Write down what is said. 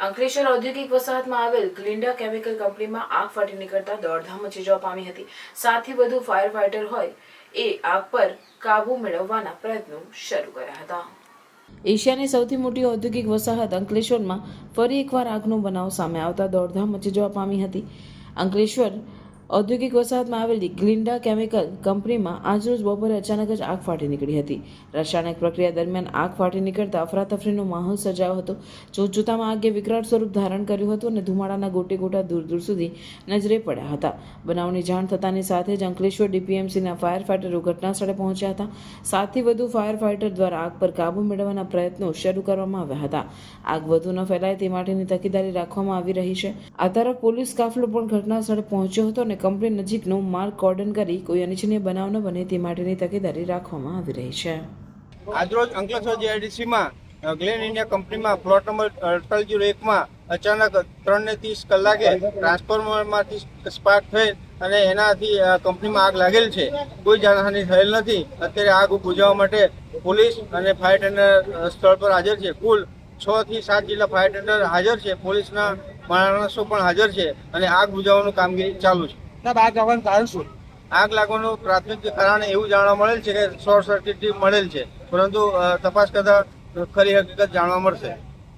અંકલેશ્વર ઔદ્યોગિક વસાહતમાં આવેલ ગ્લિન્ડા કેમિકલ કંપનીમાં આગ ફાટી નીકળતા દોડધામ મચી જવા પામી હતી। 7થી વધુ ફાયર ફાઇટર હોય એ આગ પર કાબુ મેળવવાના પ્રયત્નો શરૂ કર્યા હતા। એશિયાની સૌથી મોટી ઔદ્યોગિક વસાહત અંકલેશ્વરમાં ફરી એકવાર આગનો બનાવ સામે આવતા દોડધામ મચી જવા પામી હતી। અંકલેશ્વર ઔદ્યોગિક વસાહતમાં આવેલી ગ્લિન્ડા કેમિકલ કંપનીમાં આજરોજ બપોરે અચાનક જ આગ ફાટી નીકળી હતી। રાસાયણિક પ્રક્રિયા દરમિયાન આગ ફાટી નીકળતા અફરાતફરીનો માહોલ સર્જાયો હતો। જોતજોતામાં આગે વિકરાળ સ્વરૂપ ધારણ કર્યું હતું અને ધુમાડાના ગોટે ગોટા દૂર દૂર સુધી નજરે પડ્યા હતા। બનાવની જાણ થતાની સાથે જ અંકલેશ્વર ડીપીએમસીના ફાયર ફાઇટરો ઘટનાસ્થળે પહોંચ્યા હતા। 7થી વધુ ફાયર ફાઇટર દ્વારા આગ પર કાબૂ મેળવવાના પ્રયત્નો શરૂ કરવામાં આવ્યા હતા। આગ વધુ ન ફેલાય તે માટેની તકેદારી રાખવામાં આવી રહી છે। આ તરફ પોલીસ કાફલો પણ ઘટનાસ્થળે પહોંચ્યો હતો અને કંપની નજીકનો માર્ગ કોર્ડન કરી કોઈ અનિચ્છનીય બનાવ ન બને તે માટેની તકેદારી રાખવામાં આવી રહી છે। આજરોજ અંકલેશ્વર જીઆઈડીસીમાં ગ્લેન ઇન્ડિયા કંપનીમાં પ્લોટ નંબર 301માં અચાનક 3:30 કલાકે ટ્રાન્સફોર્મરમાંથી સ્પાર્ક થઈ અને એનાથી કંપનીમાં આગ લાગેલ છે। કોઈ જાનહાનિ થયેલ નથી। અત્યારે આગ બુઝાવવા માટે પોલીસ અને ફાયર ટેન્ડર સ્થળ પર હાજર છે। કુલ 6 થી 7 જેટલા ફાયર ટેન્ડર હાજર છે। પોલીસના માણસો પણ હાજર છે અને આગ બુઝાવવાનું કામગીરી ચાલુ છે। આગ લાગવાનું કારણ શું? આગ લાગવાનું પ્રાથમિક કારણ એવું જાણવા મળેલ છે કે શોર્ટ સર્કિટથી મળેલ છે, પરંતુ તપાસ કરતા ખરી હકીકત જાણવા મળશે।